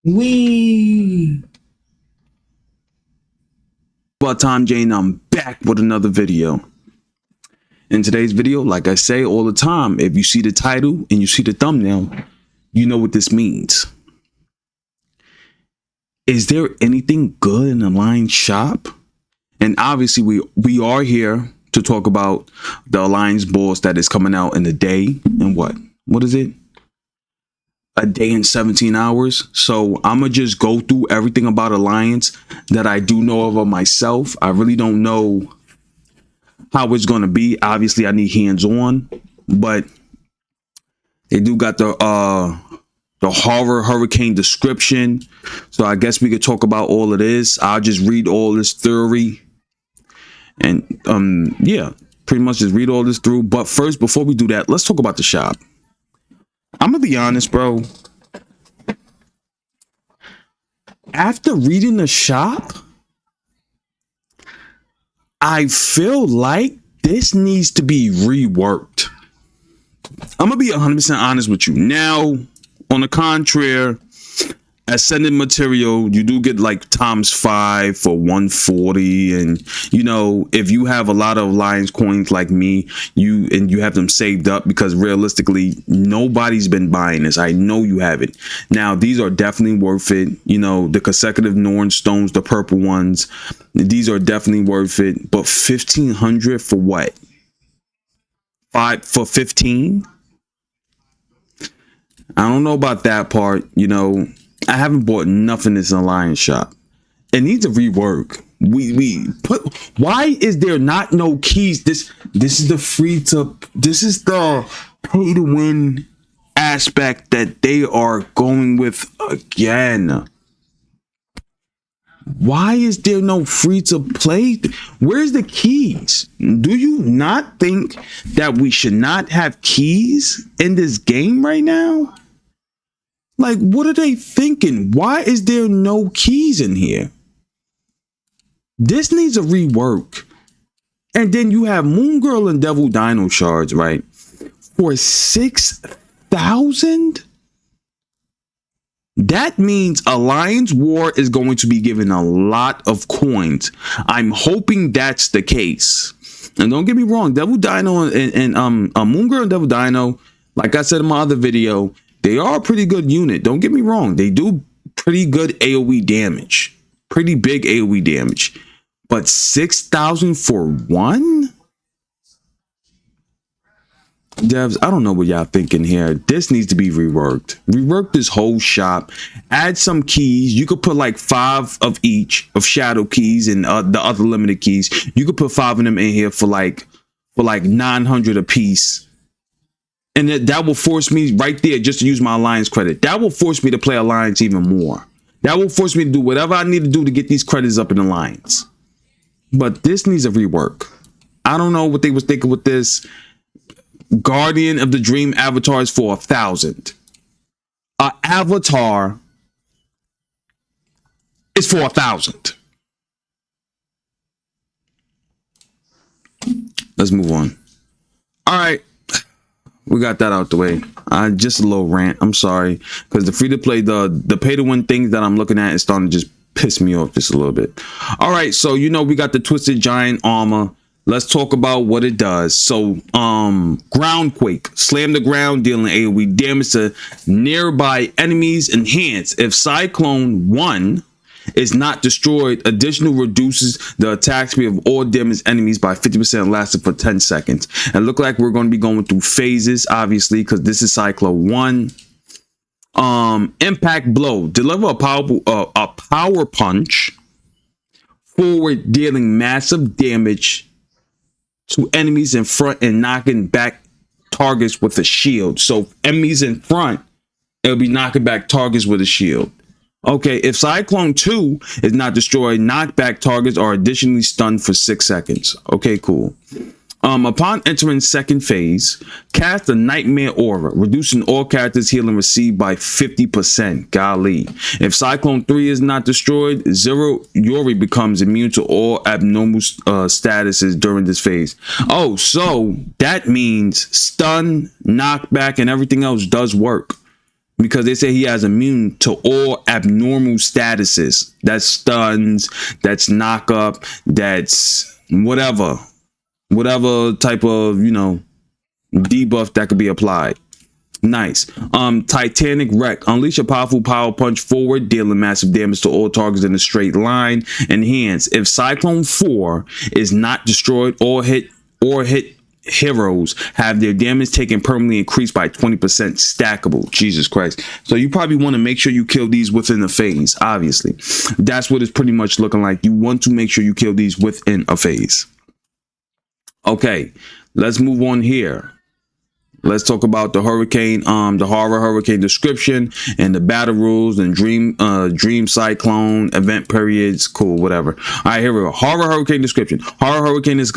We About time, Jane. I'm back with another video. In today's video, like I say all the time, if you see the title and you see the thumbnail, you know what this means. Is there anything good in the Alliance shop? And obviously we are here to talk about the Alliance boss that is coming out in a day and what is it? A day and 17 hours. So I'm gonna just go through everything about Alliance that I do know of myself. I really don't know how it's gonna be. Obviously I need hands-on, but they do got the horror hurricane description. So I guess we could talk about all of this. I'll just read all this theory and yeah, pretty much just read all this through. But first, before we do that, let's talk about the shop. I'm gonna be honest, bro. After reading the shop, I feel like this needs to be reworked. I'm gonna be 100% honest with you. Now, on the contrary, ascended material, you do get like ×5 for 140, and you know, if you have a lot of Alliance coins like me, you have them saved up, because realistically nobody's been buying this. I know you haven't. Now these are definitely worth it. You know, the consecutive Norn stones, the purple ones, these are definitely worth it. But 1500 for what? 5 for 15? I don't know about that part. You know, I haven't bought nothing in this Alliance shop. It needs a rework. Why is there not no keys? This is the this is the pay to win aspect that they are going with again. Why is there no free to play? Where's the keys? Do you not think that we should not have keys in this game right now? Like, what are they thinking? Why is there no keys in here? This needs a rework. And then you have Moon Girl and Devil Dino shards, right? For 6,000? That means Alliance War is going to be given a lot of coins. I'm hoping that's the case. And don't get me wrong, Devil Dino and Moon Girl and Devil Dino, like I said in my other video, they are a pretty good unit. Don't get me wrong. They do pretty good AoE damage. Pretty big AoE damage. But 6,000 for one? Devs, I don't know what y'all thinking here. This needs to be reworked. Rework this whole shop. Add some keys. You could put like 5 of each of shadow keys and the other limited keys. You could put 5 of them in here for like 900 a piece. And that will force me right there just to use my Alliance credit. That will force me to play Alliance even more. That will force me to do whatever I need to do to get these credits up in Alliance. But this needs a rework. I don't know what they was thinking with this. Guardian of the Dream avatar is for 1,000. An avatar is for 1,000. Let's move on. All right. We got that out the way. Just a little rant. I'm sorry, because the free to play, the pay to win things that I'm looking at is starting to just piss me off just a little bit. All right, so you know we got the Twisted Giant armor. Let's talk about what it does. So, Groundquake, slam the ground, dealing AoE damage to nearby enemies. Enhance if Cyclone 1 is not destroyed, additional reduces the attack speed of all damaged enemies by 50%, lasted for 10 seconds. And look like we're going to be going through phases, obviously, because this is Cyclone 1. Impact blow, deliver a power punch forward, dealing massive damage to enemies in front and knocking back targets with a shield. So enemies in front, it'll be knocking back targets with a shield. Okay, if Cyclone 2 is not destroyed, knockback targets are additionally stunned for 6 seconds. Okay, cool. Upon entering second phase, cast a Nightmare Aura, reducing all characters' healing received by 50%. Golly. If Cyclone 3 is not destroyed, Zero Yori becomes immune to all abnormal statuses during this phase. Oh, so that means stun, knockback, and everything else does work. because they say he has immune to all abnormal statuses. That's stuns, that's knock up, that's whatever type of, debuff that could be applied. Nice. Titanic Wreck. Unleash a powerful power punch forward, dealing massive damage to all targets in a straight line. Enhance. If Cyclone 4 is not destroyed or hit heroes have their damage taken permanently increased by 20% stackable. Jesus Christ. So you probably want to make sure you kill these within a phase. Obviously, that's what it's pretty much looking like. You want to make sure you kill these within a phase. Okay, let's move on here. Let's talk about the hurricane, the horror hurricane description and the battle rules and dream cyclone event periods. Cool, whatever. All right, here we go. Horror hurricane description. Horror hurricane is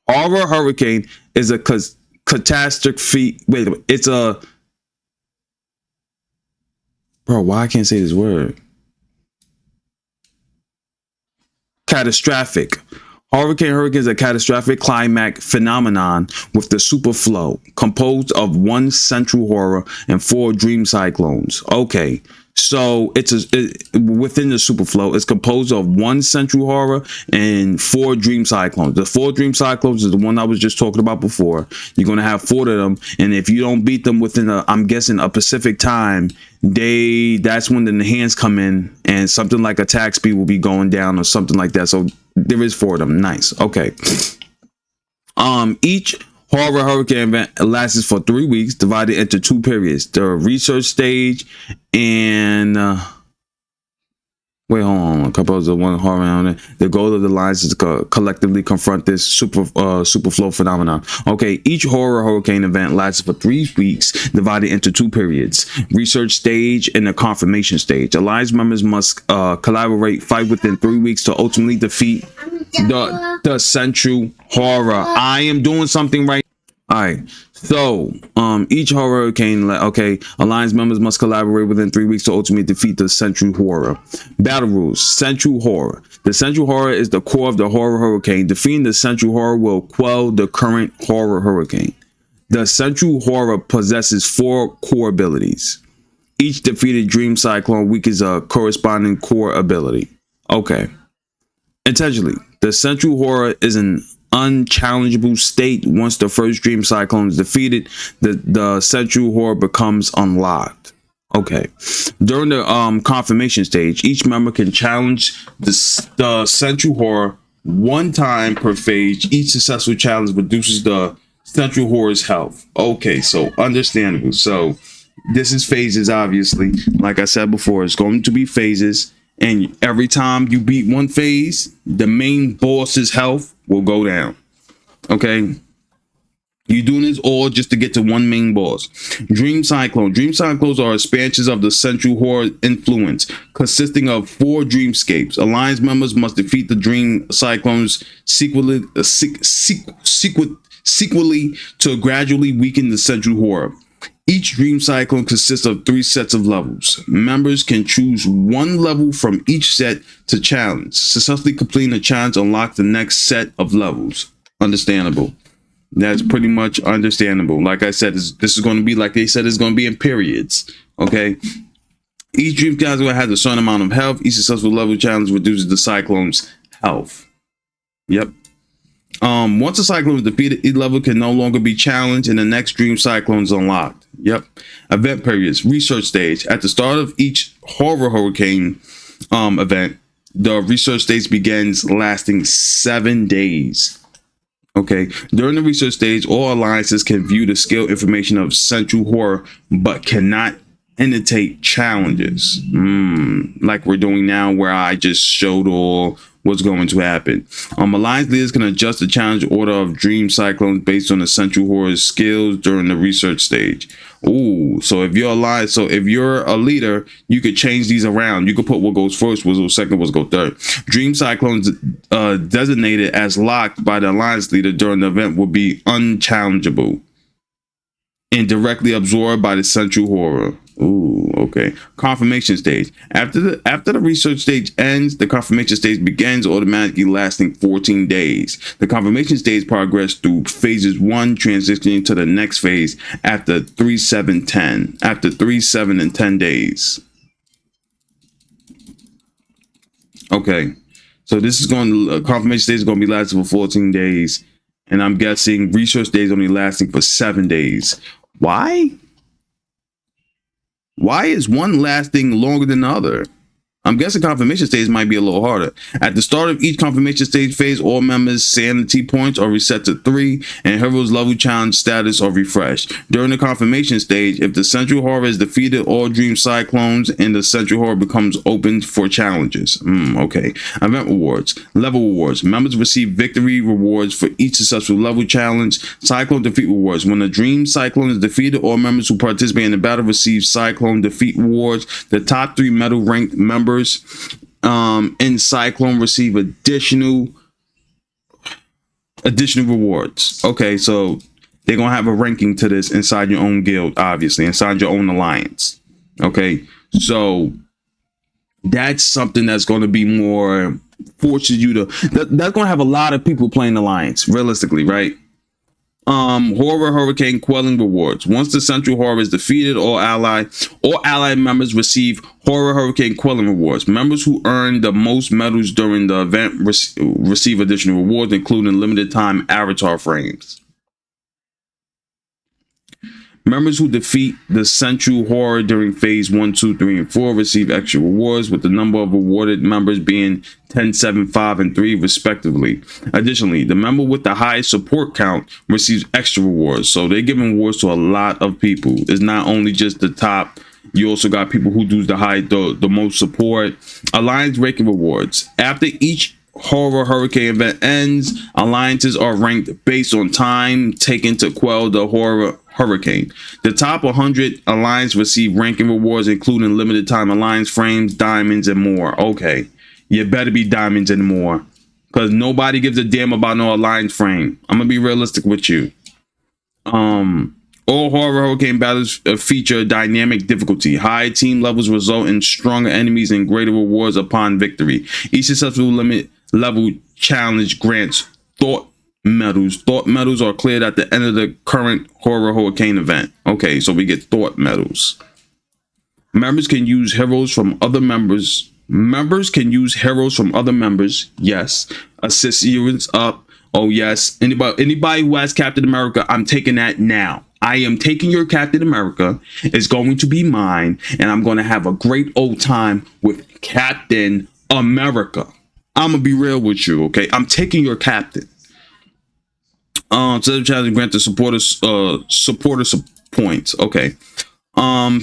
horror hurricane is a catastrophe. Wait a minute. It's a why I can't say this word? Catastrophic. Hurricane is a catastrophic climax phenomenon with the superflow, composed of one central horror and 4 dream cyclones. Okay, so within the superflow, it's composed of one central horror and 4 dream cyclones. The 4 dream cyclones is the one I was just talking about before. You're gonna have 4 of them, and if you don't beat them within I'm guessing a Pacific time, that's when the hands come in, and something like attack speed will be going down or something like that. So there is 4 of them. Nice. Okay. Each horror hurricane event lasts for 3 weeks, divided into 2 periods: the research stage and wait, hold on. A couple of the one horror around it. The goal of the lines is to collectively confront this superflow phenomenon. Okay, each horror hurricane event lasts for 3 weeks, divided into 2 periods: research stage and the confirmation stage. Alliance members must collaborate, fight within 3 weeks to ultimately defeat the central horror. I am doing something right. All right. So, each horror hurricane, Alliance members must collaborate within 3 weeks to ultimately defeat the central horror. Battle rules. Central horror. The central horror is the core of the horror hurricane. Defeating the central horror will quell the current horror hurricane. The central horror possesses 4 core abilities. Each defeated dream cyclone weakens a corresponding core ability. Okay. Intentionally, the central horror is an unchallengeable state. Once the first dream cyclone is defeated, the central horror becomes unlocked. Okay. During the confirmation stage, each member can challenge the central horror 1 time per phase. Each successful challenge reduces the central horror's health. Okay, so understandable. So this is phases, obviously. Like I said before, it's going to be phases. And every time you beat one phase, the main boss's health will go down. Okay? You're doing this all just to get to one main boss. Dream Cyclone. Dream Cyclones are expansions of the central horror influence, consisting of 4 dreamscapes. Alliance members must defeat the Dream Cyclones sequely to gradually weaken the central horror. Each dream cyclone consists of 3 sets of levels. Members can choose 1 level from each set to challenge. Successfully completing the challenge unlocks the next set of levels. Understandable. That's pretty much understandable. Like I said, this is going to be, like they said, it's going to be in periods. Okay. Each dream cyclone has a certain amount of health. Each successful level challenge reduces the cyclone's health. Yep. Once a cyclone is defeated, each level can no longer be challenged and the next dream cyclone is unlocked. Yep. Event periods. Research stage. At the start of each horror hurricane event, the research stage begins, lasting 7 days. Okay. During the research stage, all alliances can view the skill information of central horror, but cannot annotate challenges. Like we're doing now, where I just showed all what's going to happen. Alliance leaders can adjust the challenge order of dream cyclones based on the central horror's skills during the research stage. Ooh, so if you're if you're a leader, you could change these around. You could put what goes first, what goes second, what goes third. Dream cyclones designated as locked by the alliance leader during the event will be unchallengeable and directly absorbed by the central horror. Ooh, okay. Confirmation stage. After the research stage ends, the confirmation stage begins, automatically lasting 14 days. The confirmation stage progress through phases 1, transitioning to the next phase after 3, 7, 10. After 3, 7, and 10 days. Okay. So this is going to confirmation stage is going to be lasting for 14 days, and I'm guessing research stage only lasting for 7 days. Why? Why is one lasting longer than the other? I'm guessing confirmation stage might be a little harder. At the start of each confirmation stage phase, all members' sanity points are reset to 3, and heroes' level challenge status are refreshed. During the confirmation stage, if the central horror is defeated, all dream cyclones and the central horror becomes open for challenges. Okay. Event rewards. Level rewards. Members receive victory rewards for each successful level challenge. Cyclone defeat rewards. When a dream cyclone is defeated, all members who participate in the battle receive cyclone defeat rewards. The top 3 medal ranked members in Cyclone receive additional rewards. Okay, so they're gonna have a ranking to this inside your own guild, obviously, inside your own alliance. Okay, so that's something that's going to be more forces you to that's going to have a lot of people playing alliance realistically, right? Horror Hurricane quelling rewards. Once the central horror is defeated, all allied members receive Horror Hurricane quelling rewards. Members who earn the most medals during the event receive additional rewards, including limited time avatar frames. Members who defeat the central horror during phase 1, 2, 3, and 4 receive extra rewards, with the number of awarded members being 10, 7, 5, and 3 respectively. Additionally, the member with the highest support count receives extra rewards. So they're giving rewards to a lot of people. It's not only just the top. You also got people who do the most support. Alliance ranking rewards. After each Horror Hurricane event ends, alliances are ranked based on time taken to quell the horror hurricane. The top 100 alliance receive ranking rewards, including limited time alliance frames, diamonds, and more. Okay, you better be diamonds and more, because nobody gives a damn about no alliance frame. I'm gonna be realistic with you. All Horror Hurricane battles feature dynamic difficulty. High team levels result in stronger enemies and greater rewards upon victory. Each successful limit level challenge grants thought medals. Thought medals are cleared at the end of the current Horror Hurricane event. Okay, so we get thought medals. Members can use heroes from other members. Members can use heroes from other members. Yes. Assist units up. Oh yes. Anybody who has Captain America, I'm taking that now. I am taking your Captain America. It's going to be mine, and I'm going to have a great old time with Captain America. I'm gonna be real with you, okay? I'm taking your captain. So the challenge grant the supporters points. Okay.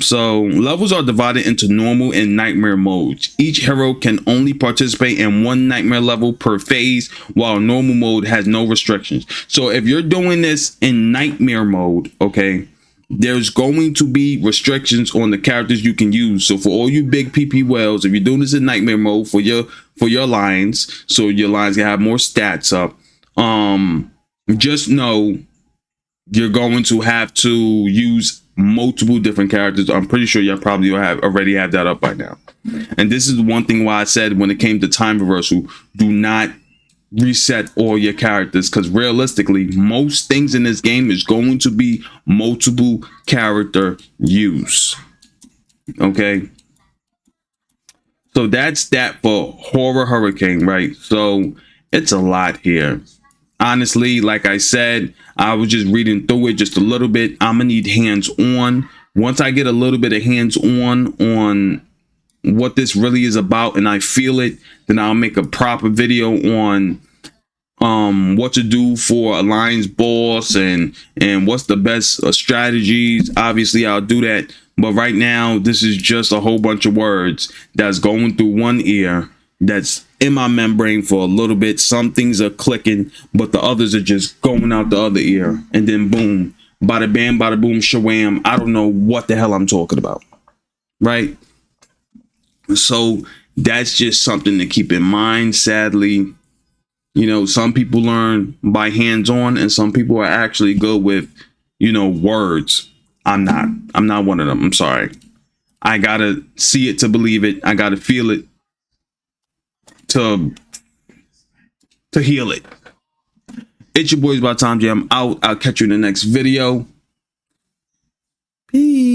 So levels are divided into normal and nightmare modes. Each hero can only participate in one nightmare level per phase, while normal mode has no restrictions. So if you're doing this in nightmare mode, okay, there's going to be restrictions on the characters you can use. So for all you big PP whales, if you're doing this in nightmare mode for your lines, so your lines can have more stats up, just know you're going to have to use multiple different characters. I'm pretty sure you probably already have that up by now. And this is one thing why I said when it came to time reversal, do not reset all your characters, because realistically most things in this game is going to be multiple character use. Okay, so that's that for Horror Hurricane, right? So it's a lot here. Honestly, like I said, I was just reading through it just a little bit. I'm gonna need hands-on. Once I get a little bit of hands-on what this really is about and I feel it, then I'll make a proper video on what to do for Alliance boss and what's the best strategies. Obviously I'll do that, but right now this is just a whole bunch of words that's going through one ear, that's in my membrane for a little bit. Some things are clicking, but the others are just going out the other ear, and then boom, bada bam, bada boom, shawam. I don't know what the hell I'm talking about, right? So that's just something to keep in mind. Sadly, you know, some people learn by hands-on, and some people are actually good with, you know, words. I'm not one of them. I'm sorry. I gotta see it to believe it. I gotta feel it to heal it. It's your boys by Tom J. I'm out. I'll catch you in the next video. Peace.